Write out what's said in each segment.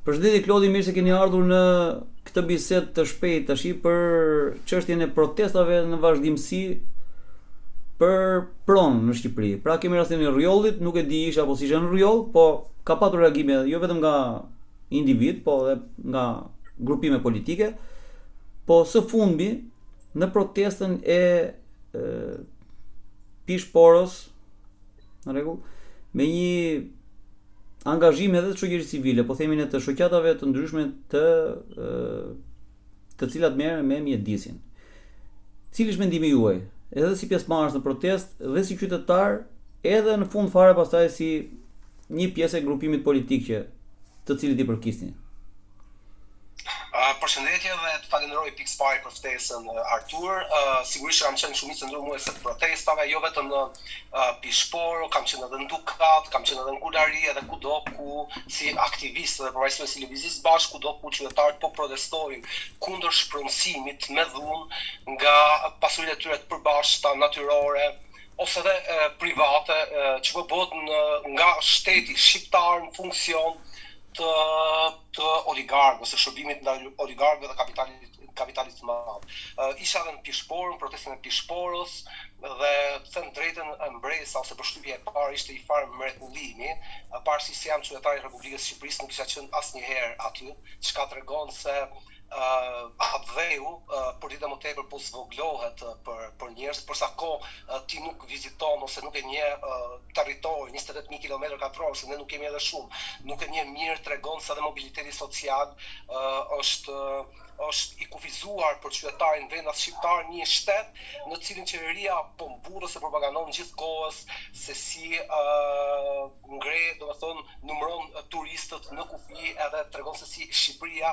Përshëndetje Klodi, mirë se keni ardhur në këtë bisedë të shpejtë tash për çështjen e protestave në vazhdimsi për pronë në Shqipëri. Pra kemi rastin e Rjollit, nuk e di isha apo si isha në Rjoll, po ka patur reagime jo vetëm nga individ, po edhe nga grupime politike, po së fundmi në protestën e Pishporës, në rregull, me një angazhim edhe të shoqërisë civile, po themin e të shoqatave të ndryshme të cilat merren me mjedisin. Cili është mendimi juaj, edhe si pjesëmarrës në protestë dhe si qytetar, edhe në fund fare pastaj si një pjesë e grupimit politik të cilit i përkisni? Përshëndetje dhe të falenderoj pikë së pari për ftesën Artur. Sigurisht kam qenë shumë i cëndruar të protestave, jo vetëm në Pishporë, kam qenë edhe në Dukat, kam qenë edhe në Kulari, edhe kudo ku si aktivist dhe përfaqësues i lëvizjes bashkë, kudo ku qytetarët po protestojnë kundër shpronësimit me dhunë nga pasuritë e tyre të përbashkëta natyrore ose edhe private që po bëhet nga shteti shqiptar në funksion të oligarkëve, ose shërbimit ndaj oligarkëve dhe kapitalit të madh. Isha edhe në Pishporë, në protestën e Pishporës dhe të them drejtën mbresa ose përshtypja e parë ishte i farë mrekullimi, pavarësisht se jam qytetar i Republikës së Shqipërisë, nuk isha qenë asnjëherë aty, çka tregon se Abdheu për ditë më tepër po zvoglohet për njerëz, përsa kohë ti nuk viziton ose nuk e njeh territori 28000 km2, se ne nuk kemi edhe shumë, nuk e njeh mirë, tregon se edhe mobiliteti social është i kufizuar për qytetarin vendas shqiptar, një shtet në cilin qeveria po mburr ose propagandon gjithkohës se si ngre, domethënë numëron turistët në kufi, edhe tregon se si Shqipëria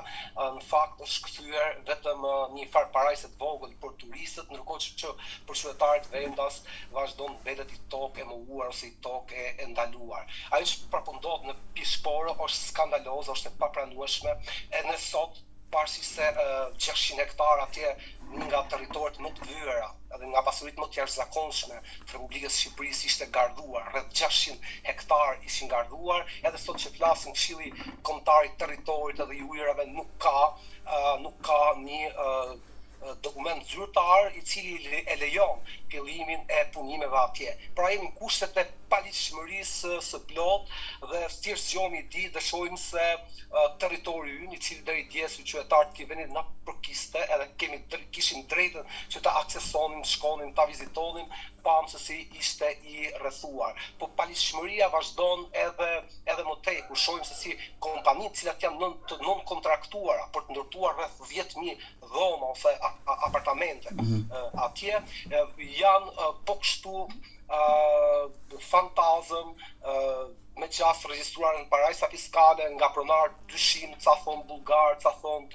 në fakt është kthyer vetëm një farë parajse të vogël për turistët, ndërkohë që për qytetarët vendas vazhdon mbetet i tokë e mohuar ose i tokë e ndaluar. Ajo që përfundon në Pishporë është skandaloze, është e papranueshme, e në sot pavarësisht se 600 hektar atje nga territoret më të vyera edhe nga pasuritë më të jashtëzakonshme të Republikës së Shqipërisë ishte garduar, rreth 600 hektar ishin garduar, edhe sot që flasim Këshilli Kombëtar i Territorit edhe i ujërave nuk ka një dokument zyrtar i cili e lejon fillimin e punimeve atje. Pra jemi në kushtet e paligjshmërisë së plotë dhe thjesht zgjohemi ditë dhe shohim se territori ynë, i cili deri dje qytetarët të venit na përkiste, edhe kishim drejtën që ta aksesonim, shkonim, ta vizitonim, pam se si ishte i rrethuar. Po paligjshmëria vazhdon edhe më tej, kur shohim se si kompanitë të cilat janë të non kontraktuara për të ndërtuar rreth 10.000 dhoma ose apartamente atje janë po kështu fantazëm me qasë regjistruar në parajsa fiskale nga pronar dyshim, ca thonë bullgar, ca thonë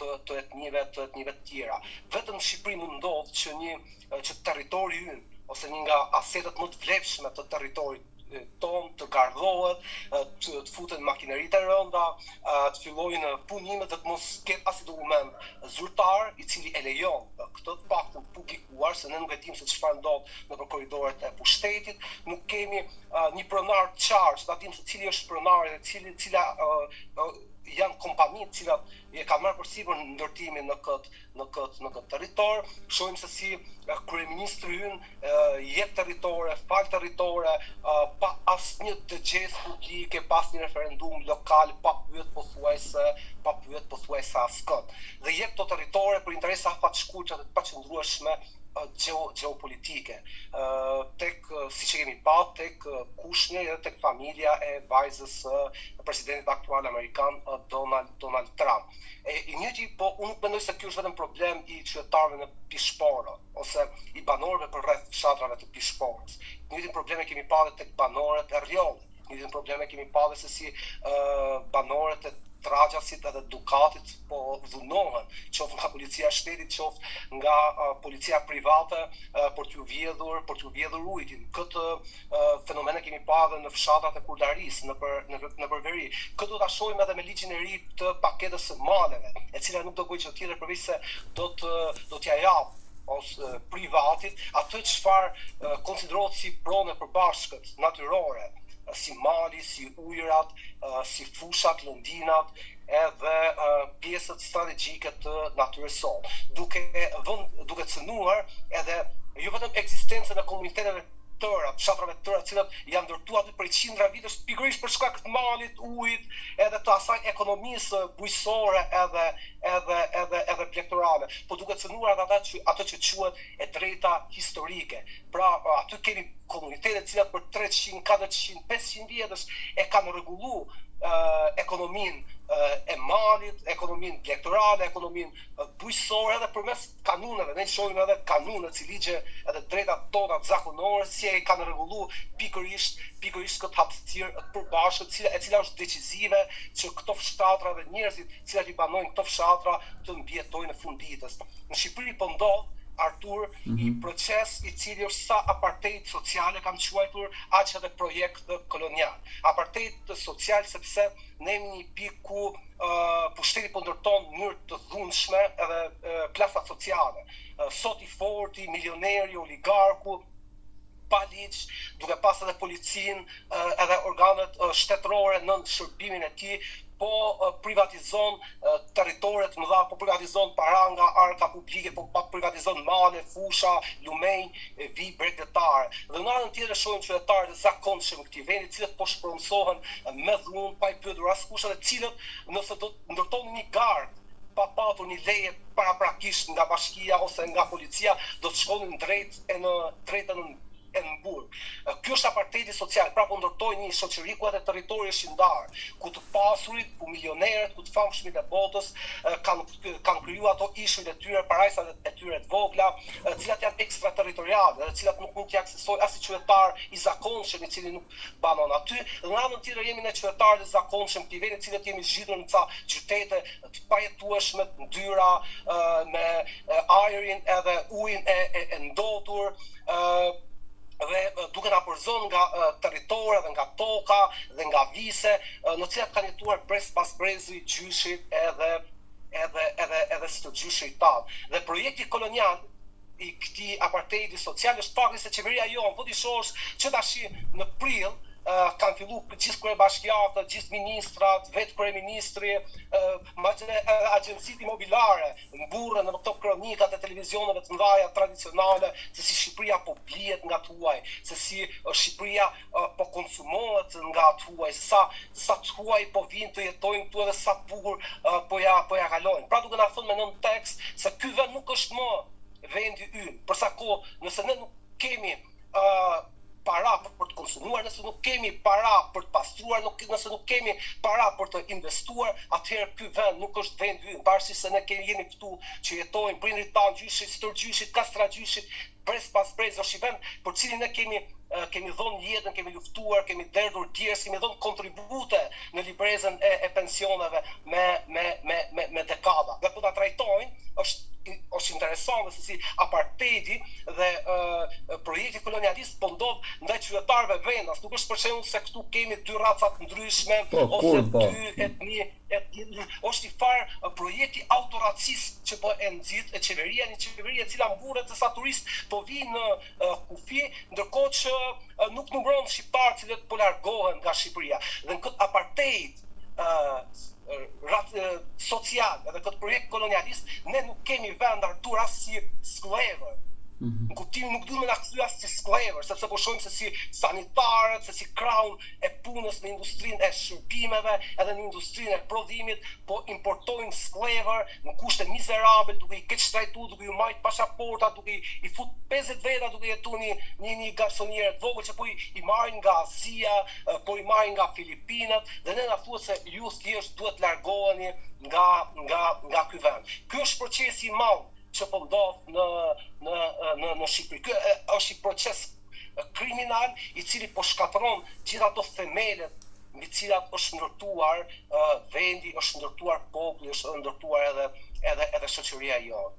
të etnive të tjera. Vetëm në Shqipëri mund ndodh që territori ynë ose një nga asetet më të vlefshme të territorit ton të gardohet, të futen makineri të rënda, të fillojnë punimet dhe të mos ketë asnjë dokument zyrtar i cili e lejon këtë të paktën publikuar, se ne nuk e dimë se çfarë ndodh nëpër korridoret e pushtetit, nuk kemi një pronar të qartë, që ta dimë se cili është pronari dhe cila janë kompanitë të cilat e kanë marrë përsipër ndërtimin në këtë territor. Shohim se si kryeministri ynë jep territore, fal territore, pa asnjë dëgjes publike, pas një referendum lokal, pa pyet pothuajse askënd. Dhe jep to territore për interesa afatshkurtë dhe të paqëndrueshme geopolitike, tek siç e kemi pa, tek Kushner dhe tek familja e vajzës presidentit aktual amerikan Donald Trump. I njëjti, po unë nuk mendoj se ky është vetëm problem i qytetarëve në Pishporë ose i banorëve përreth fshatrave të Pishporës. Njëjtin probleme kemi pa edhe tek banorët e Rjollit. Njëjtin probleme kemi pa edhe se si banorët e Traxhasit edhe Dukatit po dhunohen, qoftë nga policia e shtetit, qoftë nga policia private për t'ju vjedhur ujtin. Këtë fenomene kemi pa edhe në fshatrat e Kularisë, nëpër veri. Këtë do ta shohim edhe me ligjin e ri të paketës së maleve, e cila nuk do bëjë gjë tjetër përveç se do t'ja japë ose privatit atë çfarë konsiderohet si pronë përbashkët natyrore si mali, si ujërat, si fushat, lëndinat, edhe pjesët strategjike të natyrës sonë, duke cënuar edhe jo vetëm ekzistencën e komuniteteve tëra, fshatrave tëra, të cilat janë ndërtuar aty për qindra vitesh pikërisht për shkak të malit, ujit, edhe të asaj ekonomisë bujësore edhe plektorale, po duke cënuar ato që quhet e drejta historike. Pra, aty kemi komunitete të cilat për 300, 400, 500 vjetësh e kanë rregulluar ekonominë e malit, ekonominë plektorale, ekonominë bujësore, edhe përmes kanuneve. Ne shohim edhe kanune, si ligje edhe drejtat tona zakonore, si e kanë rregulluar pikërisht këtë hapësirë të përbashkët, e cila është decisive që këto fshatra dhe njerëzit të cilat i banojnë këto fshatra të mbijetojnë në fund ditës. Në Shqipëri po ndodh, Artur, i proces i cili është sa apartheid sociale kam quajtur, aq edhe projekt kolonial. Apartheid social sepse ne jemi një pikë ku pushteti po ndërton në mënyrë të dhunshme edhe klasat sociale. Sot i forti, milioneri, oligarku, pa ligj, duke pas edhe policinë edhe organet shtetërore në shërbimin e tij, po privatizon territore të mëdha, po privatizon para nga arka publike, po privatizon male, fusha, lumej, vi bregdetare. Dhe në anën tjetër shohim qytetarët e zakonshëm të këtij vendi, të cilët po shpronsohen me dhunë, pa i pyetur askush, dhe të cilët nëse do të ndërtonin një gard pa patur një leje paraprakisht nga bashkia ose nga policia, do të shkonin drejtën e mburg. Ky është apartheidi social, pra po ndërtojnë një shoqëri ku edhe territori është i ndarë, ku të pasurit, ku milionerët, ku të famshmit e botës kanë krijuar ato ishujt e tyre, parajsat e tyre të vogla, të cilat janë ekstraterritoriale, të cilat nuk mund t'i aksesojë as i qytetar i zakonshëm i cili nuk banon aty. Dhe në anën tjetër jemi ne qytetarët e zakonshëm të vendit, të cilët jemi zhitur në ca qytete të pajetueshme, të ndyra, me ajrin edhe ujin e ndotur, dhe duke na përzon nga territore dhe nga toka dhe nga vise, në cilat kanë jetuar brez pas brezi, gjyshit edhe së gjyshit tanë. Dhe projekti kolonial i këtij apartheidi social është fakti se qeveria jonë, po ti shohësh që tash në prill kanë filluar gjithë kryebashkiatët, gjithë ministrat, vetë kryeministri, madje agjencitë imobiliare mburren në këto kronikat e televizioneve të mëdha tradicionale, se si Shqipëria po blihet nga të huaj, se si Shqipëria po konsumohet nga të huaj, sa të huaj po vinë të jetojnë këtu edhe sa bukur po ja kalojnë. Pra duke na thënë me nën tekst se ky vend nuk është më vendi ynë. Për sa kohë nëse ne nuk kemi para për të konsumuar, nëse nuk kemi para për të pastruar, nëse nuk kemi para për të investuar, atëherë ky vend nuk është vend ynë. Pavarësisht se ne jemi këtu që jetojnë prindrit tanë, gjyshit, stërgjyshit, kastragjyshit, brez pas brez, është i vend për cilin ne kemi dhënë jetën, kemi luftuar, kemi derdhur djerës, kemi dhënë kontribute në librezën e pensioneve me dekada. Dhe po ta trajtojnë, është interesante se si apartheidi dhe projekti kolonialist po ndodh ndaj qytetarëve vendas. Nuk është për shembull se këtu kemi dy raca të ndryshme ose dy etni, është i farë projekti autoracist që po e nxit qeveria, një qeveri e cila mburret se sa turist po vinë në kufi, ndërkohë që nuk numëron shqiptarë që po largohen nga Shqipëria. Dhe në këtë apartheid social edhe këtë projekt kolonialist, ne nuk kemi vend Artur as si sklever. Në kuptimin nuk duhet me na kthy as si sklever, sepse po shohim se si sanitarët, se si kraun e punës në industrinë e shërbimeve, edhe në industrinë e prodhimit, po importojnë sklever në kushte mizerabel, duke i keq trajtuar, duke i marrë pasaporta, duke i fut 50 veta duke jetuar një garsoniere të vogël që po i marrin nga Azia, po i marrin nga Filipinat, dhe ne na thuhet se ju thjesht duhet largoheni nga ky vend. Ky është procesi i madh që po ndodh në Shqipëri. Ky është një proces kriminal i cili po shkatërron gjithë ato themelet mbi të cilat është ndërtuar vendi, është ndërtuar populli, është ndërtuar edhe shoqëria jonë.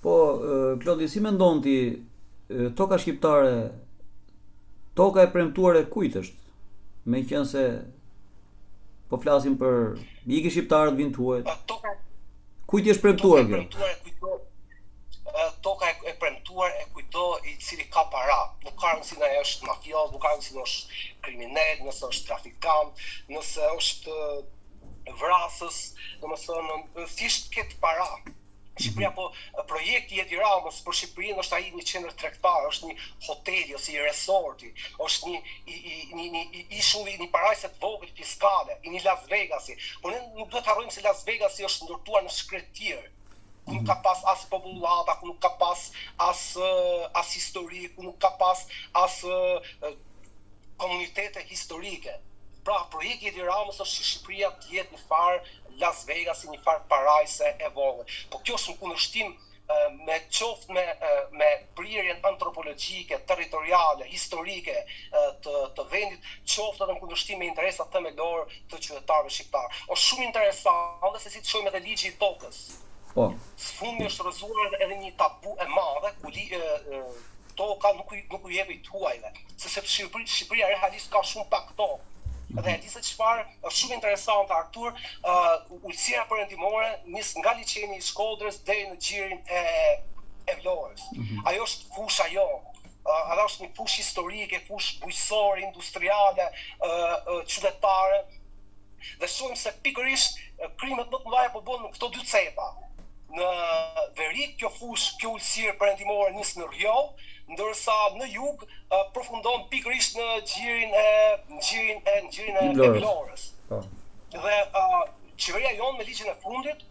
Po, Klodi, si mendon ti, toka shqiptare, toka e premtuar e kujt është? Meqense se po flasim për ikë shqiptarët vinë tuaj. Kujt është premtuar kjo? Toka e premtuar e kujto i cili ka para. Në nuk ka rëndësi nëse është mafios, nuk ka rëndësi nëse është kriminal, nëse është trafikant, nëse është vrasës, domethënë thjesht ket para. Shqipëria po projekti i Edi Ramës për Shqipërinë është ai një qendër tregtare, është një hoteli ose një resorti, është një ishull, një parajse të vogël fiskale, i një Las Vegasi. Por ne nuk duhet të harrojmë se Las Vegasi është ndërtuar në shkretir, ku nuk ka pas as popullata, ku nuk ka pas as histori, ku nuk ka pas as komunitete historike. Pra, projekti i Edi Ramës është që Shqipëria të jetë një farë Las Vegas, një farë parajse e vogël. Po kjo është në kundërshtim me prirjen antropologjike, territoriale, historike të vendit, qoftë edhe në kundërshtim me interesat themelor të qytetarëve shqiptar. Është shumë interesante se si të shohim edhe ligji i tokës. Po. Sfundi është rrëzuar edhe një tabu e madhe ku toka nuk u jep i huajve, sepse Shqipëria realisht ka shumë pak tokë. Dhe e di se çfarë është shumë interesante Artur, ulësira perëndimore nis nga liçeni i Shkodrës deri në gjirin e Vlorës. Ajo është fusha jonë. Ajo është një fushë historike, fushë bujqësore, industriale, qytetare. Dhe shohim se pikërisht krimet më të mëdha po bën në këto dy cepa. Në veri kjo fushë, kjo ulësirë perëndimore nis në Rjov, ndërsa në jug përfundon pikërisht në gjirin e Vlorës. Dhe qeveria jonë me ligjin e fundit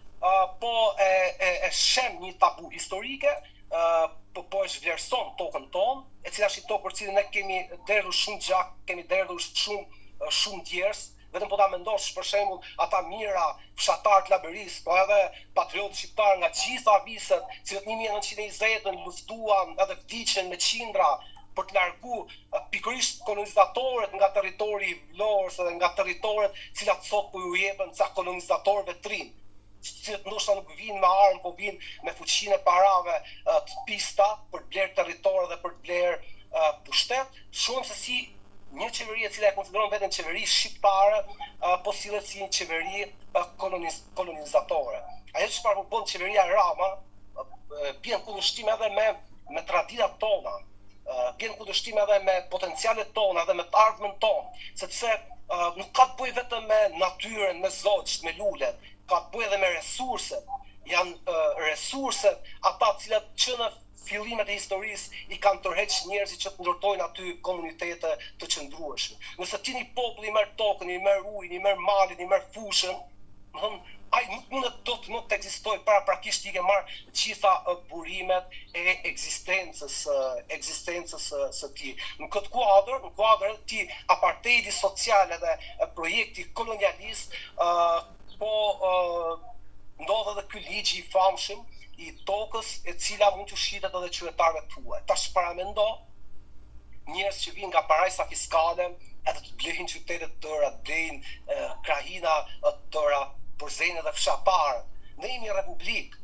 po e shem një tabu historike, po e zhvlerëson tokën tonë, e cila është një tokë për cilën ne kemi derdhur shumë gjak, kemi derdhur shumë djers. Vetëm po ta mendosh për shembull ata mira fshatar të Laberis, po edhe patriotë shqiptar nga gjitha viset, që në 1920 luftuan edhe vdiqën me qindra për të largu pikërisht kolonizatorët nga territori i Vlorës dhe nga territoret cilat sot po ju jepen ca kolonizatorëve trim, që ndoshta nuk vinë me armë, po vinë me fuqinë e parave të pista për të blerë territorë dhe për të blerë pushtet. Shohim se si një qeveri e cila e konsideron veten qeveri shqiptare, po sillet si një qeveri kolonizatore. Ajo çfarë bën qeveria Rama, bën kundërshtim edhe me traditat tona, bën kundërshtim edhe me potencialet tona dhe me të ardhmen tonë, sepse nuk ka të bëjë vetëm me natyrën, me zogjt, me lulet, ka të bëjë edhe me resurset. Janë resurset ata të cilat që në fillimet e historisë i kanë tërheqë njerëzit që të ndërtojnë aty komunitete të qëndrueshme. Nëse ti një popull i merr tokën, i merr ujin, i merr malin, i merr fushën, ai nuk mundet dot të ekzistojë paraprakisht i ke marr gjitha burimet e ekzistencës së tij. Në këtë kuadër ti apartheidi social edhe projekti kolonialist ndodh edhe ky ligj i famshëm i tokës e cila mund të shitet edhe qytetarëve tuaj. Tash paramendo njerëz që vinë nga parajsa fiskale, edhe të blejnë qytetet tëra, blejnë krahina tëra, përzejnë edhe fshatarë. Ne jemi republikë,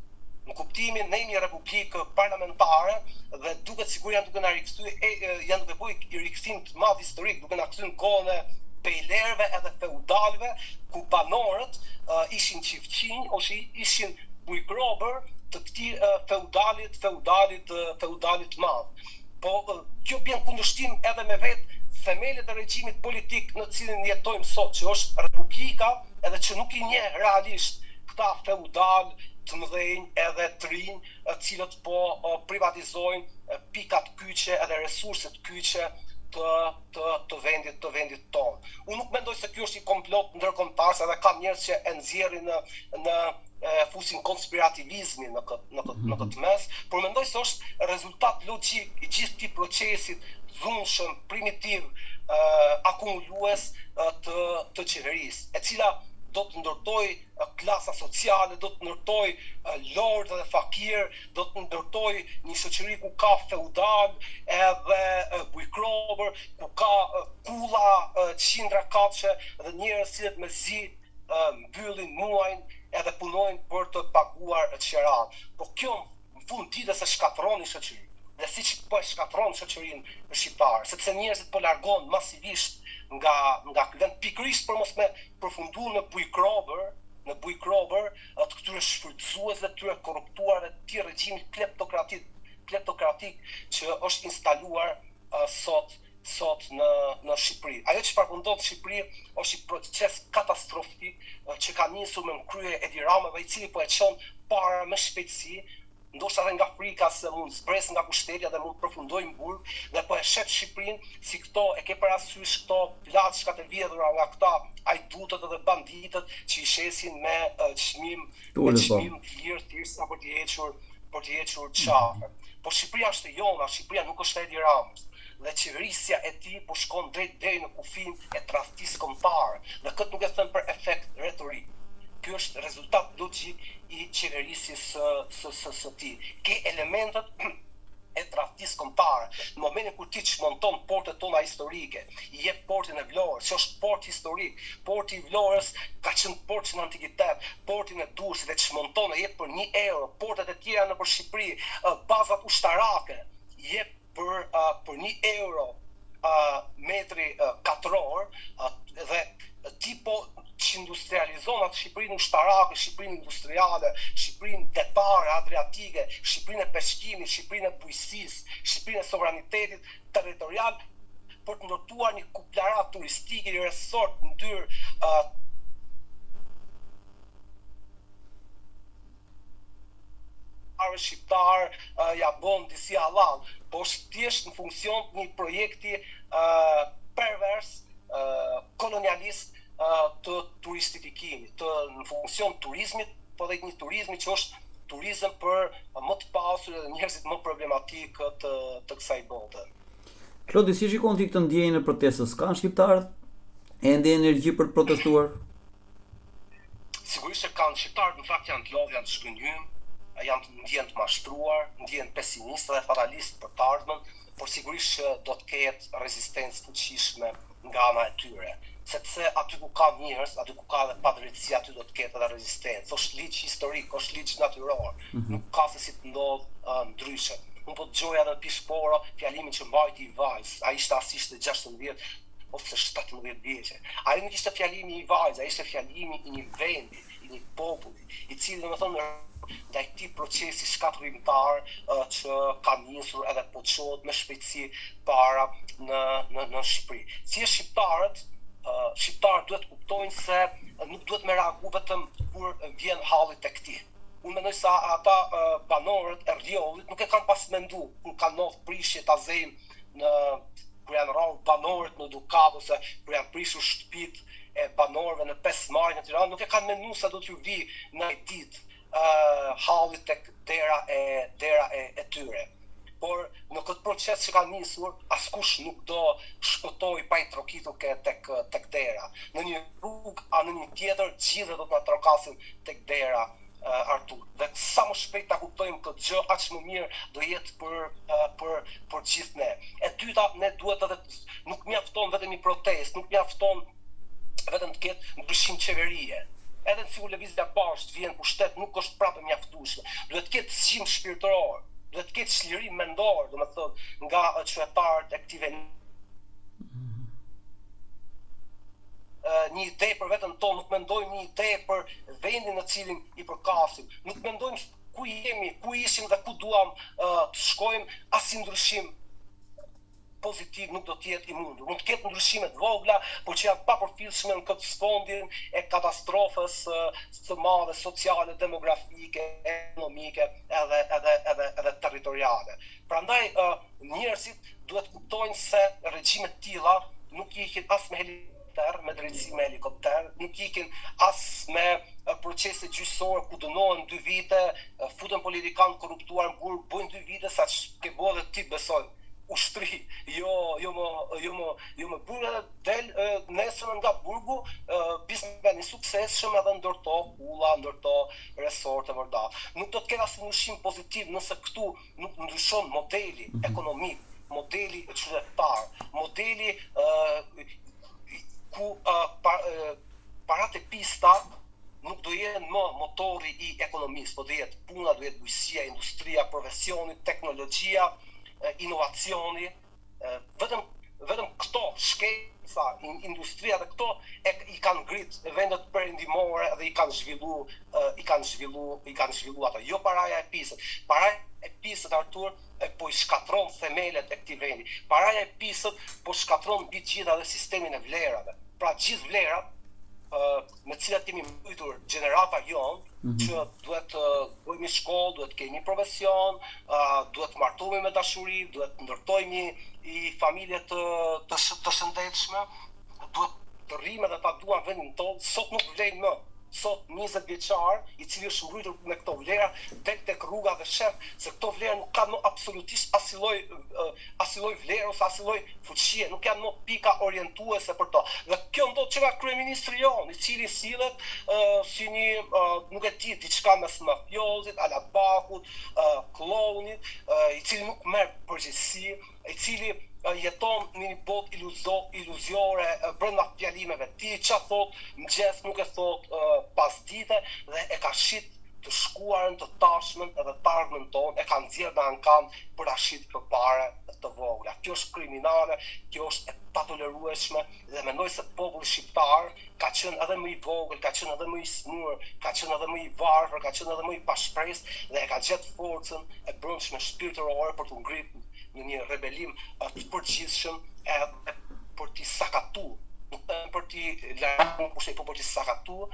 në kuptimin ne jemi republikë parlamentare dhe duket sigur janë duke na janë duke bëjë rikthim të madh historik, duke na kthyer në kohën e pejlerëve edhe feudalëve, ku banorët ishin çiftçinj ose ishin bujkrobër të këtij feudalit madh. Po kjo bën kundërshtim edhe me vetë themelet e regjimit politik në cilin jetojmë sot, që është republika, edhe që nuk i njeh realisht këta feudal të mëdhenj edhe të rinj, cilët po privatizojnë pikat kyçe edhe resurset kyçe të vendit tonë. Unë nuk mendoj se ky është një komplot ndërkombëtar, edhe ka njerëz që e nxjerrin në fusin konspirativizmin në këtë mes, por mendoj se është rezultat logjik i gjithë këtij procesit dhunshëm, primitiv, akumulues të qeverisë, e cila do të ndërtoj klasa sociale, do të ndërtoj lord dhe fakir, do të ndërtoj një shoqëri ku ka feudal edhe bujkrobër, ku ka kulla, qindra katëshe dhe njerëz që me zi mbyllin muajin edhe punojnë për të paguar qerat. Po kjo në fund ditës e shkatërron një shoqëri. Dhe siç po e shkatërron shoqërinë shqiptare, sepse njerëzit po largohen masivisht nga vend pikërisht për mos me përfunduar në bujkrobër të këtyre shfrytëzuesve, të këtyre korruptuarve, të këtij regjimi kleptokratik që është instaluar sot në Shqipëri. Ajo që përkundon në Shqipëri është një proces katastrofik që ka nisur me krye Edi Rama dhe i cili po e çon para me shpejtësi, ndoshta edhe nga frika se mund zbres nga pushtetja dhe mund përfundoj në burg dhe po e shet Shqipërinë si këto e ke parasysh këto plaçkat e vjedhura nga këta ajdutët edhe banditët që i shesin me çmim të lirë thjesht për t'i hequr qafën. Po Shqipëria është e jona, Shqipëria nuk është e Edi Ramës. Dhe qeverisja e tij po shkon drejt deri në kufin e tradhtisë kombëtare. Dhe këtë nuk e them për efekt retorik. Ky është rezultat logjik i qeverisjes së tij. Ke elementet e tradhtisë kombëtare. Në momentin kur ti çmonton portet tona historike, i jep portin e Vlorës, që është port historik. Porti i Vlorës ka qenë port në antikitet, portin e Durrësit e çmonton e jep për 1 euro, portet e tjera nëpër Shqipëri, bazat ushtarake, i jep për 1 euro metri katror dhe ti po që industrializon atë Shqipërinë ushtarake, Shqipërinë industriale, Shqipërinë detare, adriatike, Shqipërinë e peshqimit, Shqipërinë e bujqësisë, Shqipërinë e sovranitetit territorial për të ndërtuar një kuplarat turistik i resort në ndyrë shqiptar ja bën disi halal, po është thjesht në funksion të një projekti pervers, kolonialist të turistifikimit, në funksion turizmit, po dhe një turizmi që është turizëm për më të pasur dhe njerëzit më problematik të kësaj bote. Klodi, si shikon ti këtë ndjenjën e protestës? Kanë shqiptarët ende energji për të protestuar? Sigurisht që kanë shqiptarët, në fakt janë të lodhë, janë të shkënjym, ndjen të mashtruar, ndjen pesimistë dhe fatalistë për të ardhmen, por sigurisht që do të ketë rezistencë fuqishme nga ana e tyre. Sepse aty ku ka njerëz, aty ku ka dhe padrejtësi, aty do të ketë edhe rezistencë. Është ligj historik, është ligj natyror. Nuk ka se si të ndodhë ndryshe. Unë po dëgjoja edhe Pishporo fjalimin që mbajti i vajzë. Ai ishte asishte 16 ose 17 vjeçë. Ai nuk ishte fjalimi i vajzë, ai ishte fjalimi i një vendi, i një populli, i cili domethënë ndaj këtij procesi shkatërrimtar që ka nisur edhe po çohet me shpejtësi para në Shqipëri. Si shqiptarët duhet kuptojnë se nuk duhet me reagu vetëm kur vjen halli tek ti. Unë mendoj se ata banorët e Rriollit nuk e kanë pas mendu kur kanë ndodhur prishje ta zejnë kur janë rrallë banorët në Dukat ose kur janë prishur shtëpitë e banorëve në 5 Maj në Tiranë, nuk e kanë menduar se do t'ju vi në një ditë hallit tek dera e tyre. Por në këtë proces që ka nisur, askush nuk do shpëtoj pa i trokitur tek dera. Në një rrugë a në një tjetër, gjithë do të na trokasin tek dera, Artur. Dhe sa më shpejt ta kuptojmë këtë gjë, aq më mirë do jetë për gjithë ne. E dyta, ne duhet edhe nuk mjafton vetëm një protestë, nuk mjafton vetëm të ketë ndryshim qeverie. Edhe nëse lëvizja bashkë vjen pushtet nuk është prapë mjaftueshme. Duhet të ketë zgjim shpirtëror, duhet të ketë çlirim mendor, domethënë nga qytetarët e këtij vendi. Një ide për veten tonë, nuk mendojmë një ide për vendin në cilin i përkasim. Nuk mendojmë ku jemi, ku ishim dhe ku duam të shkojmë, asnjë ndryshim pozitiv nuk do të jetë i mundur. Mund të ketë ndryshime të vogla, por që janë papërfillshme në këtë sfondin e katastrofës së madhe sociale, demografike, ekonomike edhe territoriale. Prandaj njerëzit duhet kuptojnë se regjime të tilla nuk ikin as me me drejtësi me helikopter, nuk ikin as me procese gjyqësore ku dënohen 2 vite, futen politikanë korruptuar në burg, bojnë 2 vite sa ke bërë dhe ti besoj. Ushtri, jo më burë del nesër nga burgu, biznesmeni suksesshëm edhe ndërto pulla, ndërto resorte vërda. Nuk do të ketë asnjë ndryshim pozitiv nëse këtu nuk ndryshon modeli ekonomik, modeli qytetar, modeli ku parat e pista nuk do jenë më motori i ekonomisë, po do jetë puna, do jetë bujqësia, industria, profesioni, teknologjia, inovacioni, vetëm këto shkel industria dhe këto i kanë ngrit vendet perëndimore dhe i kanë zhvillu ato. Jo paraja e pisët. Paraja e pisët, Artur, po i shkatron themelet e këtij vendi. Paraja e pisët po shkatron mbi gjithë edhe sistemin e vlerave. Pra gjithë vlerat me cilat kemi mbajtur gjenerata jonë, që duhet të bëjmë shkollë, duhet të kemi profesion, duhet të martohemi me dashuri, duhet të ndërtojmë i familje të shëndetshme, duhet të rrimë dhe ta duam vendin tonë, sot nuk vlejnë më. Sot 20 vjeçar, i cili është mbritur me këto vlera, del tek rruga dhe shef se këto vlera nuk kanë më absolutisht asnjë vlerë ose asnjë fuqie, nuk janë më pika orientuese për to. Dhe kjo ndodh që nga kryeministri jon, i cili sillet si një nuk e di, diçka mes mafiozit, alabakut, klounit, i cili nuk merr përgjegjësi, i cili jeton në një botë iluziore brenda fjalimeve. Ti çfarë thot mëngjes nuk e thot pas dite dhe e ka shit të shkuarën, të tashmen edhe të ardhmen tonë, e ka nxjerrë në ankan për ta shit përpara të vogla. Kjo është kriminale, kjo është e patolerueshme dhe mendoj se populli shqiptar ka qenë edhe më i vogël, ka qenë edhe më i smur, ka qenë edhe më i varfër, ka qenë edhe më i pashpresë dhe e ka gjetë forcën e brendshme shpirtërore për të ngritur në një rebelim të përgjithshëm edhe për t'i sakatu, nuk për t'i largu pushtet, por për t'i sakatu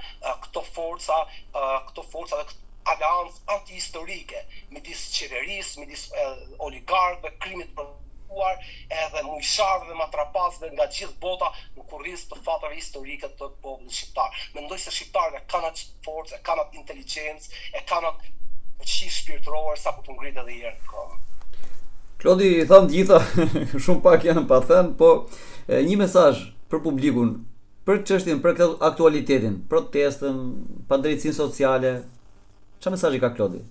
këto forca dhe aleancë antihistorike midis qeverisë, midis oligarkëve, krimit përkuar, edhe mujsharëve dhe matrapasëve nga gjithë bota në kurrizë të fatave historike të popullit shqiptar. Mendoj se shqiptarët kanë atë forcë, kanë atë inteligjencë, kanë atë fuqi shpirtërore sa për të ngritur edhe një herë në kohë. Klodi, i tham gjitha, shumë pak janë pa thënë, po një mesazh për publikun, për çështjen, për këtë aktualitetin, protestën, padrejtësinë sociale, çfarë mesazhi ka Klodi?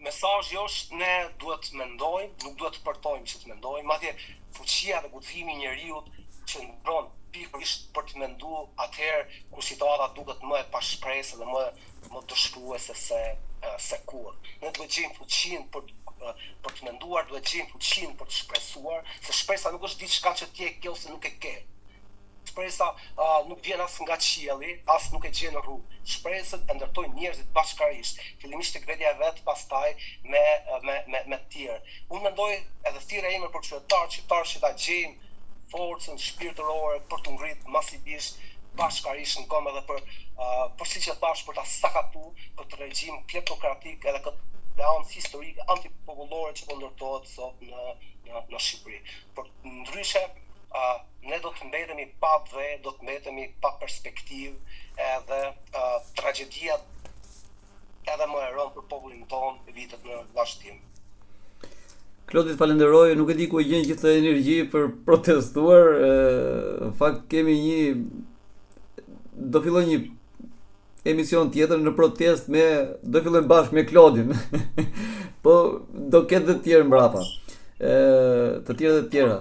Mesazhi është ne duhet të mendojmë, nuk duhet të përtojmë që të mendojmë, madje fuqia dhe guximi i njeriu që ndron pikërisht për të menduar atëherë kur situata duket më e pashpresë dhe më dëshpëruese se kur. Ne duhet të gjejmë fuqinë për të menduar, duhet të gjejmë fuqinë për të shpresuar, se shpresa nuk është diçka që ti e ke ose nuk e ke. Shpresa nuk vjen as nga qielli, as nuk e gjen në rrugë. Shpresat e ndërtojnë njerëzit bashkërisht, fillimisht tek vetja e vet, pastaj me të tjerë. Unë mendoj edhe thirrja ime për qytetarët që ta gjejmë forcën shpirtërore për të ngritur masivisht bashkërisht në këmbë edhe për siç e thash, për ta sakatu këtë regjim kleptokratik edhe këtë leancë historike antipopullore që po ndërtohet sot në Shqipëri. Por ndryshe ne do të mbetemi pa dhe, do të mbetemi pa perspektivë edhe tragjedia edhe më e rëndë për popullin tonë vitet në vazhdim. Klodi, falenderoj, nuk e di ku e gjen gjithë energji për protestuar. Në fakt kemi do filloj një emision tjetër në protest do fillojmë bashkë me Klodin. Po do ketë dhe të tjerë mbrapa. Të tjera.